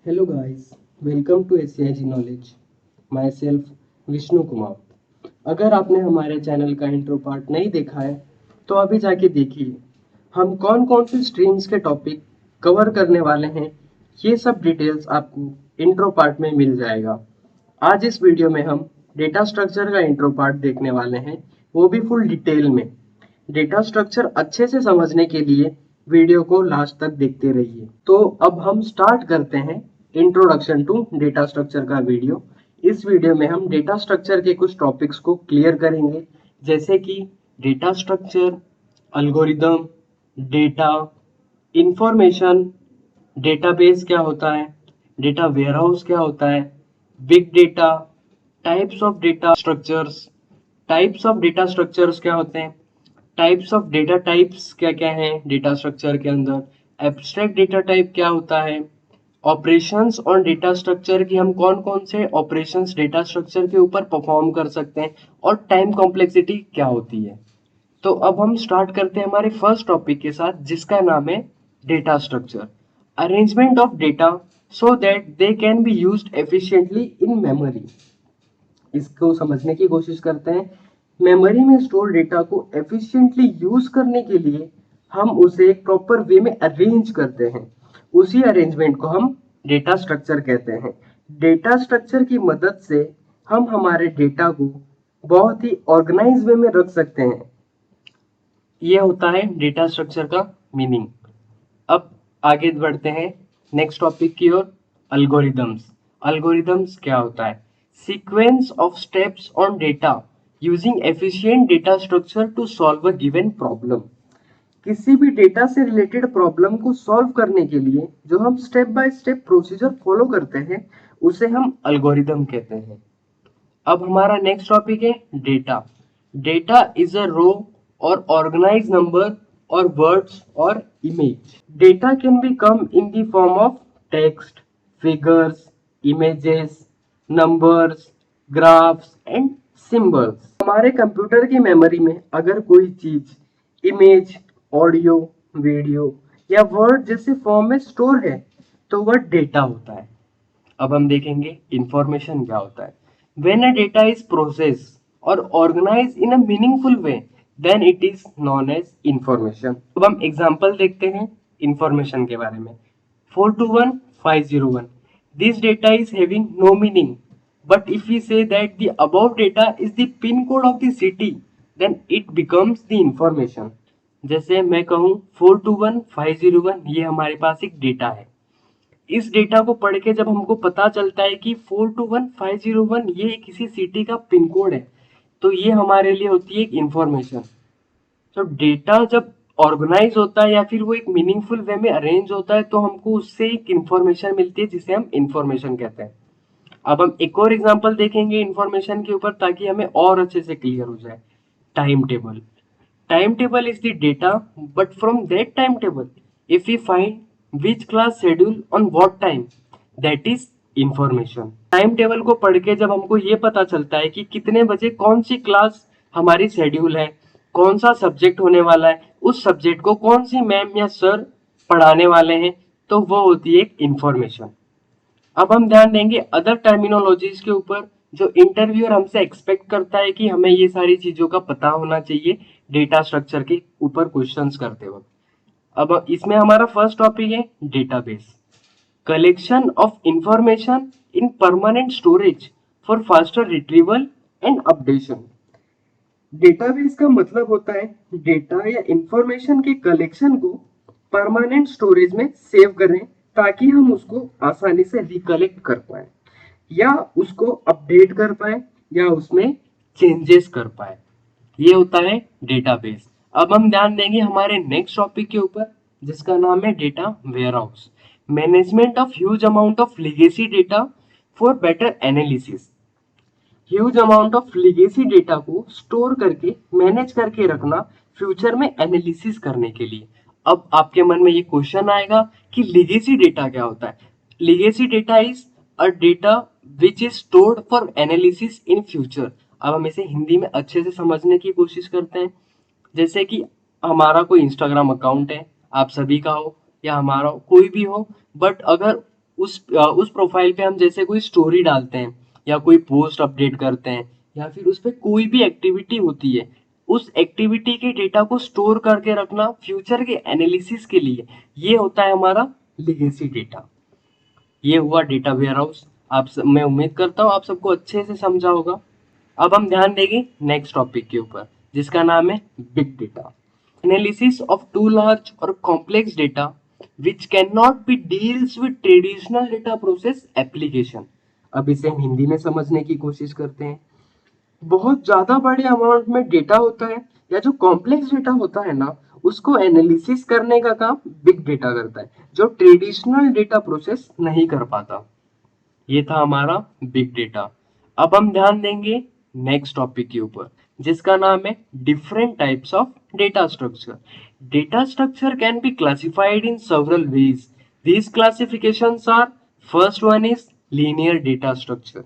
Hello guys, welcome to SCIG Knowledge. Myself Vishnu Kumar. अगर आपने हमारे चैनल का इंट्रो पार्ट नहीं देखा है तो अभी जाके देखिए। हम कौन कौन से स्ट्रीम्स के टॉपिक कवर करने वाले हैं ये सब डिटेल्स आपको इंट्रो पार्ट में मिल जाएगा। आज इस वीडियो में हम डेटा स्ट्रक्चर का इंट्रो पार्ट देखने वाले हैं, वो भी फुल डिटेल में। डेटा स्ट्रक्चर अच्छे से समझने के लिए वीडियो को लास्ट तक देखते रहिए। तो अब हम स्टार्ट करते हैं इंट्रोडक्शन टू डेटा स्ट्रक्चर का वीडियो। इस वीडियो में हम डेटा स्ट्रक्चर के कुछ टॉपिक्स को क्लियर करेंगे, जैसे कि data structure, algorithm, data, information, database क्या होता है, डेटा वेयरहाउस क्या होता है, big data, types of data structures, types of data structures क्या होते हैं, टाइप्स ऑफ डेटा टाइप्स क्या क्या हैं डेटा स्ट्रक्चर के अंदर, एब्स्ट्रैक्ट डेटा टाइप क्या होता है, ऑपरेशंस ऑन डेटा स्ट्रक्चर की हम कौन कौन से ऑपरेशंस डेटा स्ट्रक्चर के ऊपर परफॉर्म कर सकते हैं, और टाइम कॉम्प्लेक्सिटी क्या होती है। तो अब हम स्टार्ट करते हैं हमारे फर्स्ट टॉपिक के साथ, जिसका नाम है data structure. Arrangement of data so that they can be used efficiently in memory. इसको समझने की कोशिश करते हैं। मेमोरी में स्टोर डेटा को एफिशिएंटली यूज करने के लिए हम उसे एक प्रॉपर वे में अरेंज करते हैं। उसी अरेंजमेंट को हम डेटा स्ट्रक्चर कहते हैं। डेटा स्ट्रक्चर की मदद से हम हमारे डेटा को बहुत ही ऑर्गेनाइज वे में रख सकते हैं। ये होता है डेटा स्ट्रक्चर का मीनिंग। अब आगे बढ़ते हैं नेक्स्ट टॉपिक की ओर, अल्गोरिदम्स। अल्गोरिदम्स क्या होता है? Sequence of steps on data using efficient data structure to solve a given problem. किसी भी डेटा से रिलेटेड प्रॉब्लम को सॉल्व करने के लिए जो हम step by step procedure follow करते हैं उसे हम अल्गोरिदम कहते हैं। अब हमारा नेक्स्ट टॉपिक है डेटा। डेटा इज अ रो और ऑर्गेनाइज नंबर और वर्ड्स और image. Data can be come in the form of text, figures, images, numbers, graphs and symbols. हमारे कंप्यूटर की मेमोरी में अगर कोई चीज इमेज, ऑडियो, वीडियो या वर्ड जैसे फॉर्म में स्टोर है तो वह डेटा होता है। अब हम देखेंगे इंफॉर्मेशन क्या होता है। When a data is process और organise in a meaningful way then it is known as information. अब हम एग्जांपल देखते हैं इंफॉर्मेशन के बारे में। 421501, this data is having no meaning, but if we say that the above data is the pin code of the city then it becomes the information। जैसे मैं कहूँ 421501, ये हमारे पास एक डेटा है। इस डेटा को पढ़ के जब हमको पता चलता है कि 421501 ये किसी सिटी का पिन कोड है, तो ये हमारे लिए होती है एक इंफॉर्मेशन। तो डेटा जब ऑर्गेनाइज होता है या फिर वो एक मीनिंगफुल वे में अरेंज होता है तो हमको उससे एक इंफॉर्मेशन मिलती है जिसे हम इंफॉर्मेशन कहते हैं। अब हम एक और एग्जांपल देखेंगे इंफॉर्मेशन के ऊपर ताकि हमें और अच्छे से क्लियर हो जाए। Time table. Time table is the data, but from that time table if we find which class schedule on what time, that is information. Time table को पढ़ के जब हमको ये पता चलता है कि कितने बजे कौन सी क्लास हमारी शेड्यूल है, कौन सा सब्जेक्ट होने वाला है, उस सब्जेक्ट को कौन सी मैम या सर पढ़ाने वाले हैं, तो वो होती है एक इंफॉर्मेशन। अब हम ध्यान देंगे अदर टर्मिनोलॉजीज के ऊपर जो इंटरव्यूअर हमसे एक्सपेक्ट करता है कि हमें ये सारी चीजों का पता होना चाहिए डेटा स्ट्रक्चर के ऊपर क्वेश्चंस करते वक्त। अब इसमें हमारा फर्स्ट टॉपिक है database. Collection of information in permanent storage for faster retrieval and updation. Database का मतलब होता है डेटा या इंफॉर्मेशन के कलेक्शन को परमानेंट स्टोरेज में सेव करें ताकि हम उसको आसानी से रिकलेक्ट कर पाए या उसको अपडेट कर पाए या उसमें चेंजेस कर पाए। ये होता है डेटाबेस। अब हम ध्यान देंगे हमारे नेक्स्ट टॉपिक के ऊपर, जिसका नाम है data warehouse. Management of huge amount of legacy data for better analysis. Huge amount of legacy data को स्टोर करके मैनेज करके रखना फ्यूचर में एनालिसिस करने के लिए। अब आपके मन में ये क्वेश्चन आएगा कि लिगेसी डेटा क्या होता है। Legacy data is a data which is stored for analysis in future. अब हम इसे हिंदी में अच्छे से समझने की कोशिश करते हैं। जैसे कि हमारा कोई इंस्टाग्राम अकाउंट है, आप सभी का हो या हमारा कोई भी हो, बट अगर उस प्रोफाइल पे हम जैसे कोई स्टोरी डालते हैं या कोई पोस्ट अपडेट करते हैं या फिर उस पे कोई भी एक्टिविटी होती है, उस एक्टिविटी के डेटा को स्टोर करके रखना फ्यूचर के एनालिसिस के लिए, ये होता है हमारा लेगेसी डेटा। ये हुआ डेटा वेयरहाउस। मैं उम्मीद करता हूँ आप सबको अच्छे से समझा होगा। अब हम ध्यान देंगे नेक्स्ट टॉपिक के ऊपर, जिसका नाम है big data. Analysis of too large और complex data which can not be deals with traditional data process application. अब इसे हम हिंदी में समझने की कोशिश करते हैं। बहुत ज्यादा बड़े अमाउंट में डेटा होता है या जो कॉम्प्लेक्स डेटा होता है ना, उसको एनालिसिस करने का काम बिग डेटा करता है, जो ट्रेडिशनल डेटा प्रोसेस नहीं कर पाता। ये था हमारा बिग डेटा। अब हम ध्यान देंगे नेक्स्ट टॉपिक के ऊपर, जिसका नाम है different types of data structure. Data structure can be classified in several ways. These classifications are: first one is linear data structure.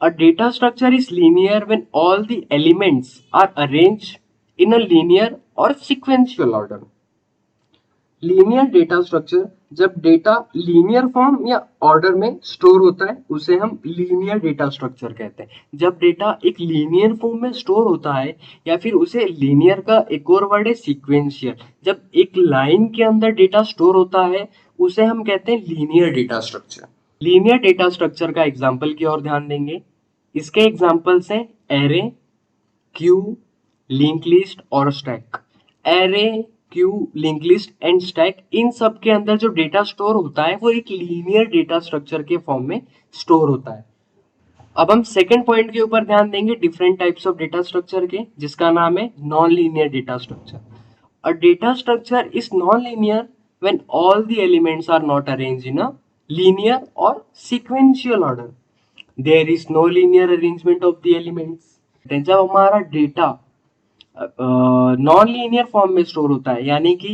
A data structure is linear when all the elements are arranged in a linear or sequential order. Linear data structure, जब data linear form या order में store होता है उसे हम linear data structure कहते हैं। जब डेटा एक लीनियर फॉर्म में स्टोर होता है, या फिर उसे लीनियर का एक और वर्ड है सीक्वेंशियल, जब एक लाइन के अंदर डेटा स्टोर होता है उसे हम कहते हैं linear data structure. Linear data structure का एग्जाम्पल की ओर ध्यान देंगे। इसके एग्जाम्पल्स हैं एरे, क्यू, लिंक लिस्ट और stack. Array, queue, link list and stack, इन सब के अंदर जो डेटा स्टोर होता है वो एक लीनियर डेटा स्ट्रक्चर के फॉर्म में स्टोर होता है। अब हम सेकेंड पॉइंट के ऊपर ध्यान देंगे different types of data structure के, जिसका नाम है non linear data structure. A data structure is non linear when all the elements are not arranged in a linear or sequential order. There is no linear arrangement of the elements. जब हमारा data non linear form में store होता है, यानी कि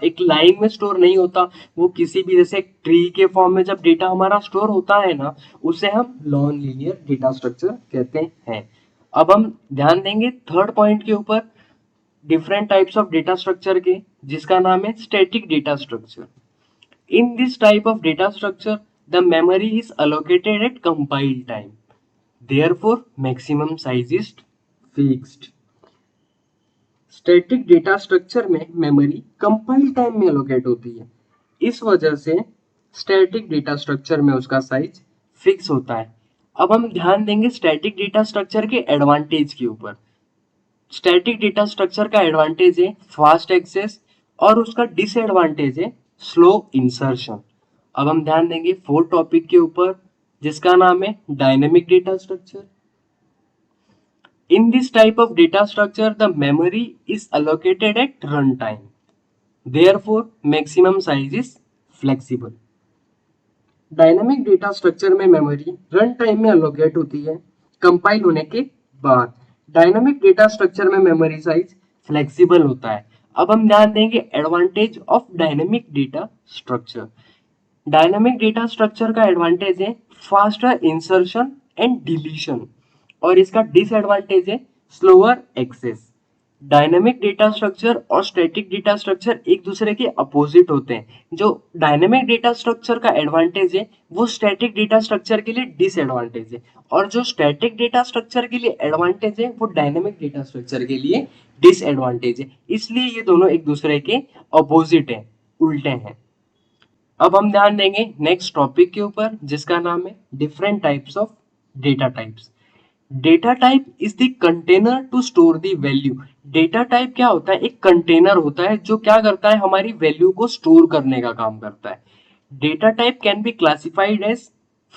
एक line में store नहीं होता, वो किसी भी जैसे ट्री के फॉर्म में जब डेटा हमारा स्टोर होता है ना, उसे हम नॉन लीनियर डेटा स्ट्रक्चर कहते हैं। अब हम ध्यान देंगे थर्ड पॉइंट के ऊपर different types of data structure के, जिसका नाम है static data structure. In this type of data structure, the memory is allocated at compile time. Therefore, maximum size is fixed. Static data structure में memory compile time में allocate होती है, इस वजह से static data structure में उसका size fix होता है। अब हम ध्यान देंगे static data structure के advantage के ऊपर। स्टैटिक डेटा स्ट्रक्चर का एडवांटेज है फास्ट एक्सेस और उसका डिसएडवांटेज है स्लो इंसर्शन। अब हम ध्यान देंगे फोर्थ टॉपिक के ऊपर, जिसका नाम है dynamic data structure. In this type of data structure the memory is allocated at run time, therefore maximum size is flexible. Dynamic data structure में मेमोरी रन टाइम में अलोकेट होती है कंपाइल होने के बाद। डायनामिक डेटा स्ट्रक्चर में memory size flexible होता है। अब हम ध्यान देंगे advantage of dynamic data structure. Dynamic data structure का एडवांटेज है फास्टर इंसर्शन एंड डिलीशन, और इसका डिसएडवांटेज है slower access. Dynamic data structure और स्टैटिक डेटा स्ट्रक्चर एक दूसरे के अपोजिट होते हैं। जो डायनेमिक डेटा स्ट्रक्चर का एडवांटेज है वो स्टैटिक डेटा स्ट्रक्चर के लिए डिसएडवांटेज है, और जो स्टैटिक डेटा स्ट्रक्चर के लिए एडवांटेज है वो डायनेमिक डेटा स्ट्रक्चर के लिए डिसएडवांटेज है। इसलिए ये दोनों एक दूसरे के अपोजिट है, उल्टे हैं। अब हम ध्यान देंगे नेक्स्ट टॉपिक के ऊपर, जिसका नाम है different types of data types. Data type is the container to store the value. Data type क्या होता है? एक कंटेनर होता है जो क्या करता है, हमारी वैल्यू को स्टोर करने का काम करता है। Data type can be classified as,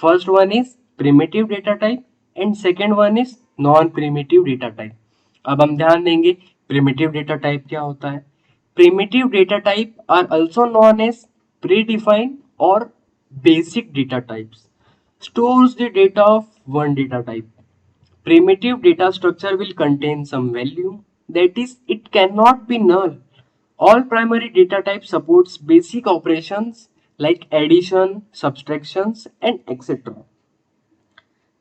first one is primitive data type and second one is non primitive data type. अब हम ध्यान देंगे प्रिमिटिव डेटा टाइप क्या होता है। Primitive data type are also known as predefined और basic data types, stores the data of one data type. Primitive data structure will contain some value, that is, it cannot be null. All primary data type supports basic operations like addition, subtractions and etc.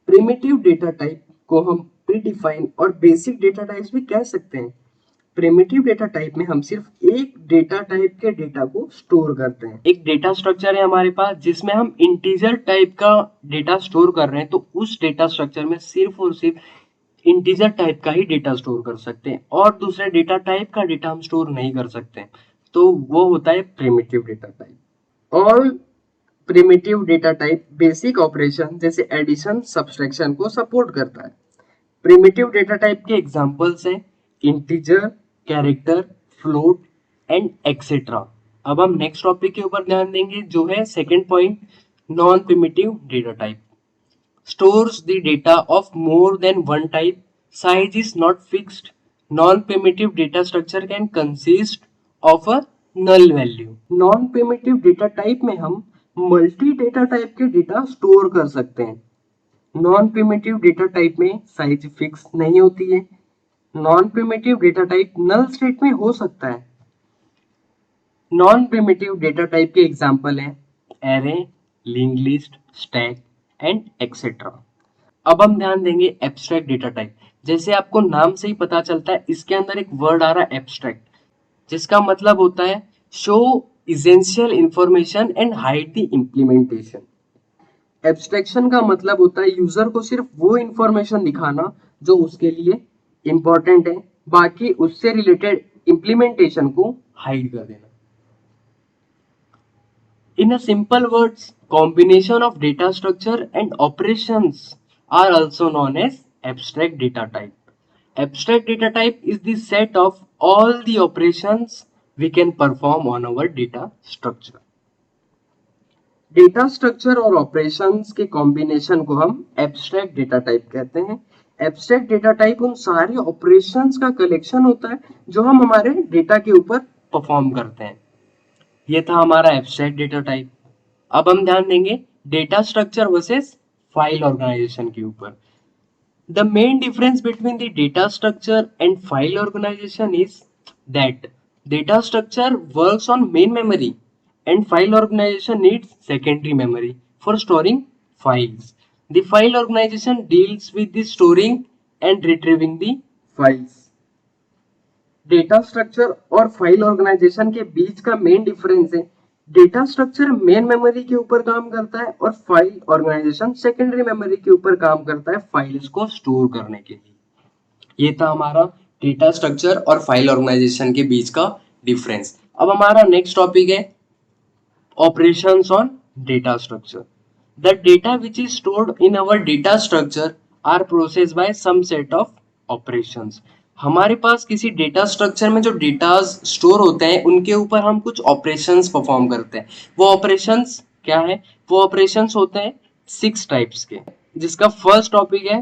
Primitive data type को हम predefined और basic data types भी कह सकते हैं। Primitive data type में हम सिर्फ एक डेटा टाइप के डेटा को स्टोर करते हैं। एक डेटा स्ट्रक्चर है हमारे पास जिसमें हम इंटीजर टाइप का डेटा स्टोर कर रहे हैं, तो उस डेटा स्ट्रक्चर में सिर्फ और सिर्फ इंटीजर टाइप का ही डेटा स्टोर कर सकते हैं और दूसरे डेटा टाइप का डेटा हम स्टोर नहीं कर सकते, तो वो होता है primitive data type. All primitive data type basic operation जैसे एडिशन सब्सट्रैक्शन को सपोर्ट करता है। प्रिमिटिव डेटा टाइप के एग्जांपल्स हैं integer, character, float and etcetera. अब हम नेक्स्ट टॉपिक के ऊपर ध्यान देंगे जो है second point, non primitive data type stores the data of more than one type, size is not fixed, non-primitive data structure can consist of a null value। Non primitive data type में हम multi data type के data store कर सकते हैं। Non primitive data type में size fix नहीं होती है। नॉन प्रिमिटिव डेटा टाइप नल स्टेट में हो सकता है। नॉन प्रिमिटिव डेटा टाइप के एग्जांपल हैं array, link list, stack and etcetera. अब हम ध्यान देंगे एब्स्ट्रैक्ट डेटा टाइप। जैसे आपको नाम से ही पता चलता है, इसके अंदर एक वर्ड आ रहा है एब्स्ट्रैक्ट, जिसका मतलब होता है show essential information and hide the implementation. Abstraction का मतलब होता है यूजर को सिर्फ वो इंफॉर्मेशन दिखाना जो उसके लिए इंपॉर्टेंट है, बाकी उससे रिलेटेड इम्प्लीमेंटेशन को हाइड कर देना। In a simple words, combination of data structure and operations are also known as abstract data type. Abstract data type is the set of all the operations we can perform on our data structure. Data structure और operations के combination को हम abstract data type कहते हैं। Abstract data type उन सारे operations का collection होता है जो हम हमारे data के ऊपर perform करते हैं। ये था हमारा एब्स्ट्रैक्ट डेटा टाइप। अब हम ध्यान देंगे data structure versus file organisation के ऊपर। The main difference between the data structure and file organisation is that data structure works on main memory and file organisation needs secondary memory for storing files. The file organisation deals with the storing and retrieving the files. Data structure और file organisation के बीच का main difference है, data structure main memory के ऊपर काम करता है और फाइल ऑर्गेनाइजेशन सेकेंडरी मेमोरी के ऊपर काम करता है फाइल्स को स्टोर करने के लिए। ये था हमारा डेटा स्ट्रक्चर और फाइल ऑर्गेनाइजेशन के बीच का डिफरेंस। अब हमारा नेक्स्ट टॉपिक है operations on data structure. The data which is stored in our data structure are processed by some set of operations. हमारे पास किसी डेटा स्ट्रक्चर में जो डेटा स्टोर होते हैं उनके ऊपर हम कुछ ऑपरेशंस परफॉर्म करते हैं। वो ऑपरेशंस क्या है? वो ऑपरेशंस होते हैं 6 टाइप्स के, जिसका फर्स्ट टॉपिक है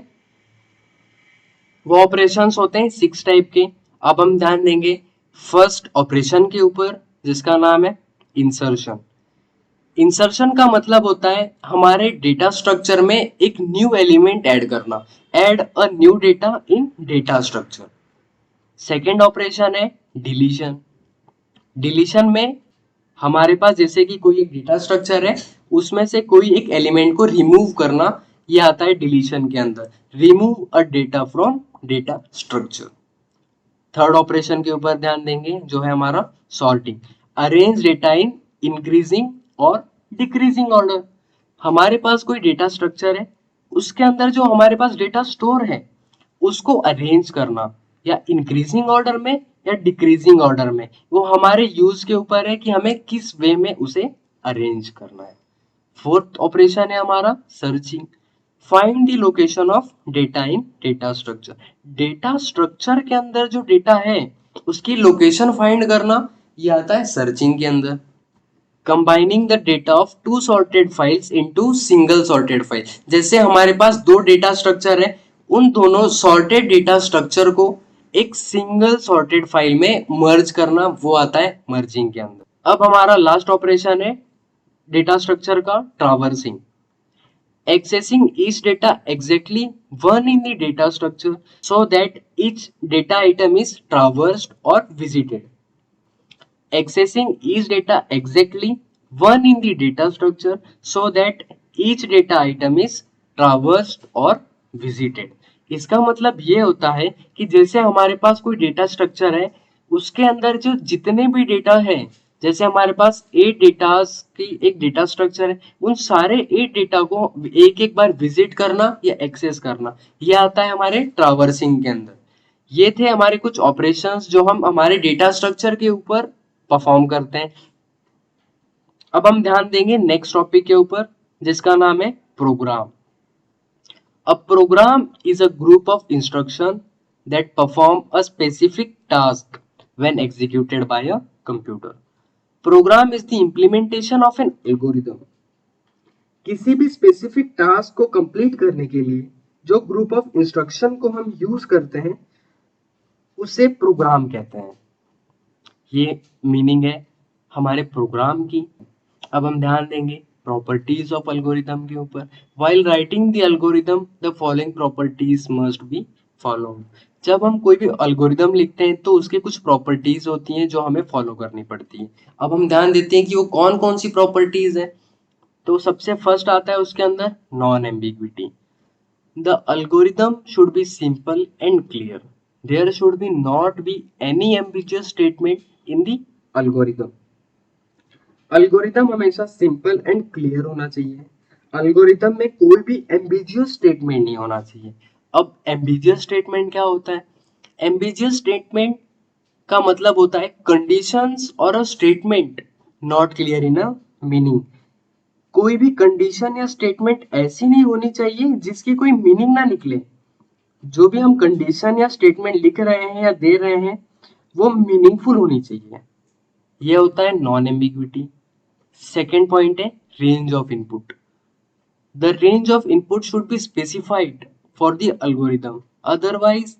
वो ऑपरेशंस होते हैं 6 टाइप के। अब हम ध्यान देंगे फर्स्ट ऑपरेशन के ऊपर जिसका नाम है इंसर्शन। इंसर्शन का मतलब होता है हमारे डेटा स्ट्रक्चर में एक न्यू एलिमेंट ऐड करना, add a new data in data structure. Second operation है डिलीशन। डिलीशन में हमारे पास जैसे कि कोई एक डेटा स्ट्रक्चर है, उसमें से कोई एक एलिमेंट को रिमूव करना, ये आता है डिलीशन के अंदर, remove a data from data structure. Third operation के ऊपर ध्यान देंगे जो है हमारा sorting. Arrange data in increasing और डिक्रीजिंग ऑर्डर। हमारे पास कोई डेटा स्ट्रक्चर है, उसके अंदर जो हमारे पास डेटा स्टोर है उसको अरेंज करना, या इंक्रीजिंग ऑर्डर में या डिक्रीजिंग ऑर्डर में, वो हमारे यूज के ऊपर है कि हमें किस वे में उसे अरेंज करना है। फोर्थ ऑपरेशन है हमारा searching. Find the location of data in data structure. Data structure के अंदर जो डेटा है उसकी लोकेशन फाइंड करना, ये आता है सर्चिंग के अंदर। Combining the data of 2 sorted files into single sorted file. जैसे हमारे पास 2 डेटा स्ट्रक्चर है, उन दोनों सॉर्टेड डेटा स्ट्रक्चर को एक सिंगल सॉर्टेड फाइल में मर्ज करना, वो आता है मर्जिंग के अंदर। अब हमारा लास्ट ऑपरेशन है डेटा स्ट्रक्चर का traversing. Accessing each data exactly one in the data structure so that each data item is traversed और visited. Accessing each data exactly one in the data structure so that each data item is traversed or visited। इसका मतलब ये होता है कि जैसे हमारे पास कोई डेटा स्ट्रक्चर है उसके अंदर जो जितने भी डेटा है, जैसे हमारे पास 8 डेटास की एक डेटा स्ट्रक्चर है, उन सारे 8 डेटा को एक एक बार विजिट करना या एक्सेस करना, ये आता है हमारे ट्रावर्सिंग के अंदर। ये थे हमारे कुछ ऑपरेशंस जो हम हमारे डेटा स्ट्रक्चर के ऊपर परफॉर्म करते हैं। अब हम ध्यान देंगे नेक्स्ट टॉपिक के ऊपर, जिसका नाम है programme. A program is a group of instructions that perform a specific task when executed by a computer. Program is the implementation of an algorithm. किसी भी स्पेसिफिक टास्क को कंप्लीट करने के लिए जो ग्रुप ऑफ इंस्ट्रक्शन को हम use करते हैं उसे प्रोग्राम कहते हैं। ये मीनिंग है हमारे प्रोग्राम की। अब हम ध्यान देंगे प्रॉपर्टीज ऑफ एल्गोरिथम के ऊपर। While writing the algorithm the following properties must be followed. जब हम कोई भी एल्गोरिथम लिखते हैं तो उसके कुछ प्रॉपर्टीज होती हैं जो हमें फॉलो करनी पड़ती है। अब हम ध्यान देते हैं कि वो कौन कौन सी प्रॉपर्टीज है। तो सबसे फर्स्ट आता है उसके अंदर non ambiguity. The algorithm should be simple and clear. There should be not be any ambiguous statement in the algorithm. Algorithm हमेशा सिंपल एंड क्लियर होना चाहिए। अल्गोरिथम में कोई भी एम्बिजियस स्टेटमेंट नहीं होना चाहिए। अब एम्बिजियस स्टेटमेंट क्या होता है? एम्बिजियस स्टेटमेंट का मतलब होता है कंडीशंस और a statement not clear in a meaning. कोई भी कंडीशन या स्टेटमेंट ऐसी नहीं होनी चाहिए जिसकी कोई मीनिंग ना निकले। जो भी हम कंडीशन या स्टेटमेंट लिख रहे हैं या दे रहे हैं वो मीनिंगफुल होनी चाहिए। ये होता है नॉन एम्बिग्विटी। सेकेंड पॉइंट है range of input. The range of input should be specified for the algorithm, otherwise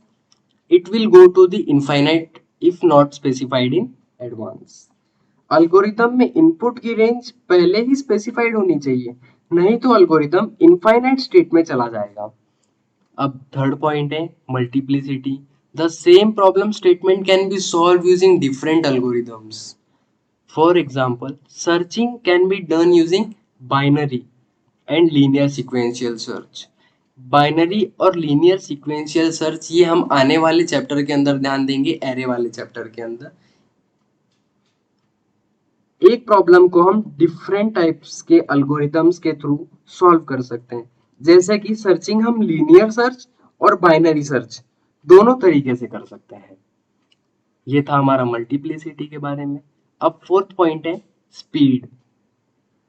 it will go to the infinite if not specified in advance. Algorithm में input की range पहले ही specified होनी चाहिए, नहीं तो algorithm infinite state में चला जाएगा। अब थर्ड पॉइंट है multiplicity. The same problem statement can be solve using different algorithms. For example, searching can be done using binary and linear sequential search. Binary और लीनियर सीक्वेंशियल सर्च ये हम आने वाले चैप्टर के अंदर ध्यान देंगे, एरे वाले चैप्टर के अंदर। एक प्रॉब्लम को हम डिफरेंट टाइप्स के अल्गोरिथम्स के थ्रू सॉल्व कर सकते हैं। जैसे कि सर्चिंग हम लीनियर सर्च और बाइनरी सर्च दोनों तरीके से कर सकते हैं। ये था हमारा मल्टीप्लिसिटी के बारे में। अब फोर्थ पॉइंट है speed.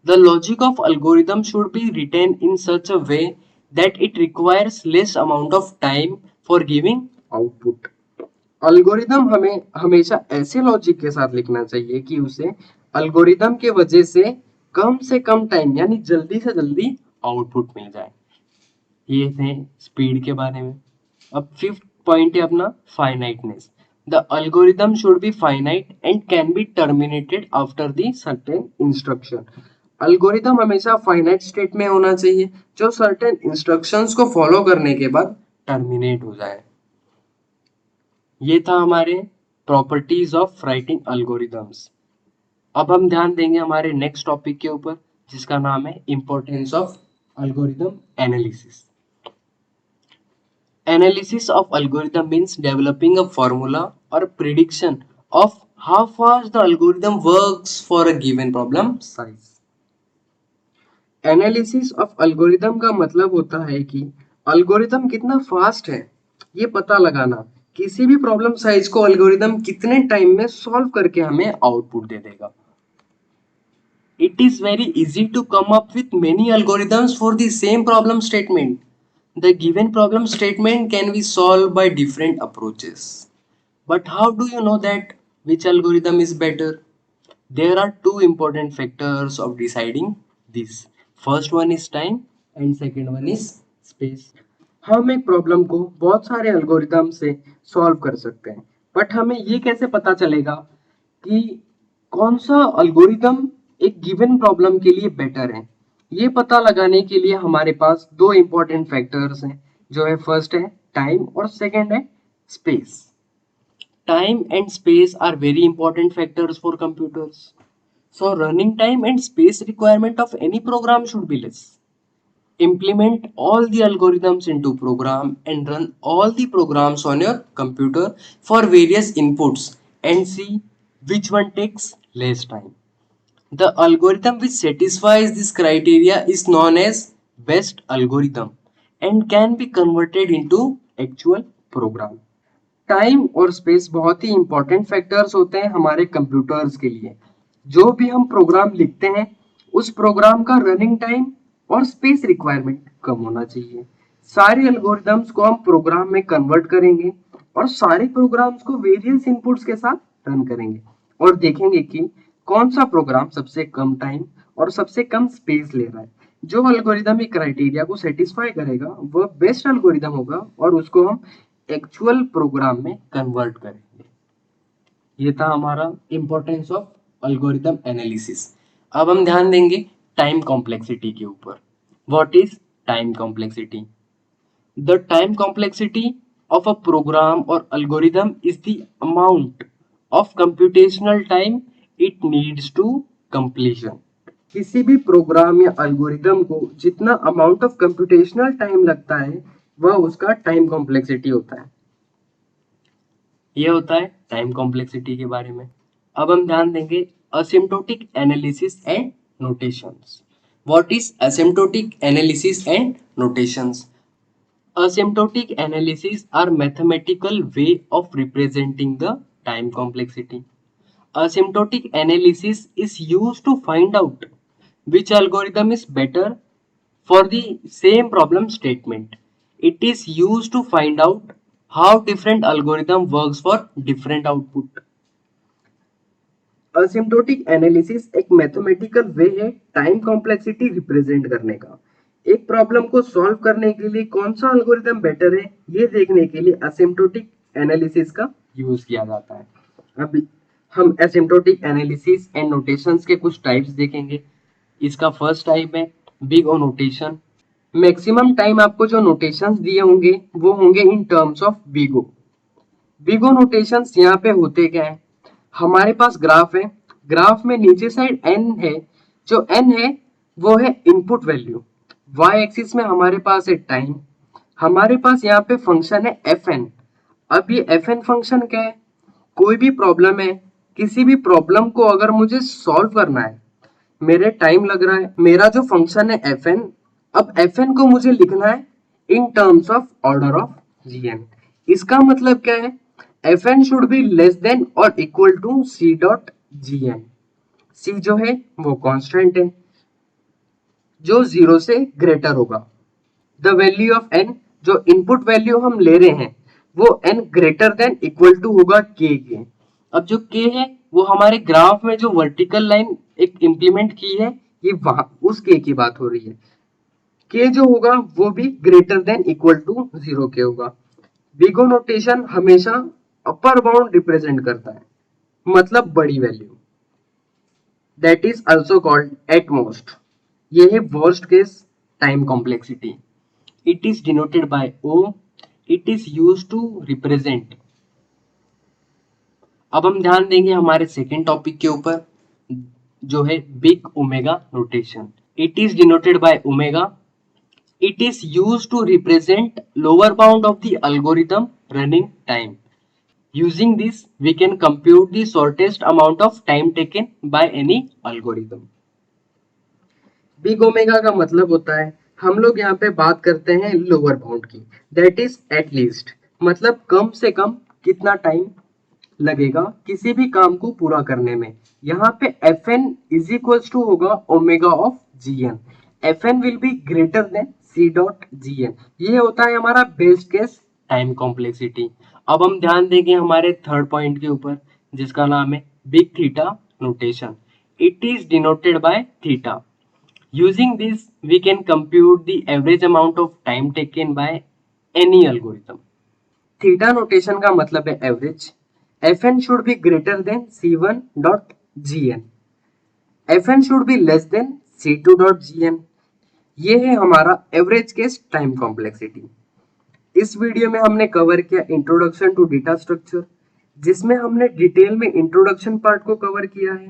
The logic of algorithm should be written in such a way that it requires less amount of time for giving output. Algorithm हमें हमेशा ऐसे लॉजिक के साथ लिखना चाहिए कि उसे अल्गोरिदम के वजह से कम टाइम यानी जल्दी से जल्दी आउटपुट मिल जाए। ये थे स्पीड के बारे में। अब फिफ्थ पॉइंट है अपना finiteness. The algorithm should be finite and can be terminated after the certain instruction. Algorithm हमेशा फाइनाइट स्टेट में होना चाहिए जो सर्टेन इंस्ट्रक्शंस को फॉलो करने के बाद टर्मिनेट हो जाए। ये था हमारे प्रॉपर्टीज ऑफ राइटिंग अल्गोरिदम्स। अब हम ध्यान देंगे हमारे नेक्स्ट टॉपिक के ऊपर, जिसका नाम है importance of algorithm analysis. Analysis of algorithm means developing a formula or prediction of how fast the algorithm works for a given problem size. Analysis of algorithm का मतलब होता है कि एल्गोरिथम कितना फास्ट है ये पता लगाना। किसी भी प्रॉब्लम साइज को एल्गोरिथम कितने टाइम में सॉल्व करके हमें आउटपुट दे देगा। It is very easy to come up with many algorithms for the same problem statement. The given problem statement can be solved by different approaches. But how do you know that which algorithm is better? There are two important factors of deciding this. First one is time and second one is space. हम एक problem को बहुत सारे algorithm से solve कर सकते हैं, but हमें ये कैसे पता चलेगा कि कौन सा एल्गोरिथम एक गिवन प्रॉब्लम के लिए बेटर है? ये पता लगाने के लिए हमारे पास दो इंपॉर्टेंट फैक्टर्स हैं, जो है फर्स्ट है टाइम और सेकंड है space. Time and space are very important factors for computers. So running time and space requirement of any program should be less. Implement all the algorithms into program and run all the programs on your computer for various inputs and see which one takes less time. The algorithm which satisfies this criteria is known as best algorithm and can be converted into actual program. Time और space बहुत ही important factors होते हैं हमारे computers के लिए। जो भी हम प्रोग्राम लिखते हैं उस प्रोग्राम का रनिंग टाइम और स्पेस रिक्वायरमेंट कम होना चाहिए। सारे एल्गोरिदम्स को हम प्रोग्राम में कन्वर्ट करेंगे और सारे प्रोग्राम्स को वेरियस इनपुट्स के साथ रन करेंगे और देखेंगे कि कौन सा प्रोग्राम सबसे कम टाइम और सबसे कम स्पेस ले रहा है। जो एल्गोरिदमिक क्राइटेरिया को सेटिस्फाई करेगा वह बेस्ट एल्गोरिदम होगा और उसको हम एक्चुअल प्रोग्राम में कन्वर्ट करेंगे। ये था हमारा इंपॉर्टेंस ऑफ एल्गोरिदम एनालिसिस। अब हम ध्यान देंगे टाइम कॉम्प्लेक्सिटी के ऊपर। What is time complexity? The time complexity of a program और algorithm is the amount of computational time it needs to completion. किसी भी प्रोग्राम या एल्गोरिदम को जितना अमाउंट ऑफ कंप्यूटेशनल टाइम लगता है वह उसका टाइम कॉम्प्लेक्सिटी होता है। यह होता है टाइम कॉम्प्लेक्सिटी के बारे में। अब हम ध्यान देंगे asymptotic analysis and notations. What is asymptotic analysis and notations? Asymptotic analysis are mathematical way of representing the time complexity. Asymptotic analysis is used to find out which algorithm is better for the same problem statement. It is used to find out how different algorithm works for different output. Asymptotic analysis एक mathematical way है time complexity represent करने का। एक problem को solve करने के लिए कौन सा एल्गोरिथम बेटर है ये देखने के लिए असिम्प्टोटिक एनालिसिस का यूज किया जाता है। अभी हम असिम्प्टोटिक एनालिसिस एंड नोटेशंस के कुछ टाइप्स देखेंगे। इसका फर्स्ट टाइप है big O notation. Maximum time आपको जो नोटेशंस दिए होंगे वो होंगे in terms of big O. Big O notations यहाँ पे होते क्या है? हमारे पास ग्राफ है, ग्राफ में नीचे साइड एन है, जो एन है वो है इनपुट वैल्यू। वाई एक्सिस में हमारे पास है टाइम, हमारे पास यहाँ पे फंक्शन है एफ एन। अब ये एफ एन फंक्शन क्या है? कोई भी प्रॉब्लम है, किसी भी प्रॉब्लम को अगर मुझे सॉल्व करना है, मेरे टाइम लग रहा है, मेरा जो फंक्शन है एफ एन, अब एफ एन को मुझे लिखना है in terms of order of G N. इसका मतलब क्या है? F N should be less than और equal to C dot G N. सी जो है वो कांस्टेंट है जो 0 से ग्रेटर होगा। द वैल्यू ऑफ एन, जो इनपुट वैल्यू हम ले रहे हैं वो N greater than equal to होगा के के। अब जो के है वो हमारे ग्राफ में जो वर्टिकल लाइन एक इंप्लीमेंट की है ये वहां उस के की बात हो रही है। के जो होगा वो भी ग्रेटर देन इक्वल टू 0 के होगा। बिगो नोटेशन हमेशा अपर बाउंड रिप्रेजेंट करता है, मतलब बड़ी value. That is also called at most. ये है worst case time complexity. It is denoted by O. It is used to represent. अब हम ध्यान देंगे हमारे सेकेंड टॉपिक के ऊपर जो है big omega notation. It is denoted by omega. It is used to represent lower bound of the algorithm running time. Using this, we can compute the shortest amount of time taken by any algorithm. Big omega का मतलब होता है, हम लोग यहाँ पे बात करते हैं लोअर बाउंड की, दैट इज एट लीस्ट, मतलब कम से कम कितना टाइम लगेगा किसी भी काम को पूरा करने में। यहाँ पे F N is equals to होगा omega of G N. F N will be greater than C dot G N. ये होता है हमारा बेस्ट केस टाइम कॉम्प्लेक्सिटी। अब हम ध्यान देंगे हमारे थर्ड पॉइंट के ऊपर जिसका नाम है big theta notation. It is denoted by theta. Using this we can compute the average amount of time taken by any algorithm. Theta notation का मतलब है average. Fn should be greater than C1 dot Gn. Fn should be less than C2 dot Gn. ये है हमारा average case time complexity. इस video में हमने cover किया इंट्रोडक्शन टू डेटा स्ट्रक्चर, जिसमें हमने डिटेल में इंट्रोडक्शन पार्ट को कवर किया है।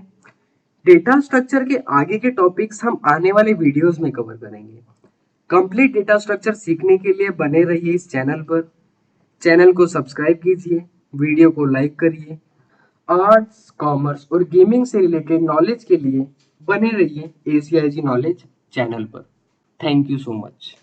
डेटा स्ट्रक्चर के आगे के टॉपिक्स हम आने वाले वीडियोस में कवर करेंगे। कंप्लीट डेटा स्ट्रक्चर सीखने के लिए बने रहिए इस चैनल पर। चैनल को सब्सक्राइब कीजिए, वीडियो को लाइक करिए। आर्ट्स, कॉमर्स और गेमिंग से रिलेटेड नॉलेज के लिए बने रहिए एसीआईजी नॉलेज चैनल पर। Thank you so much.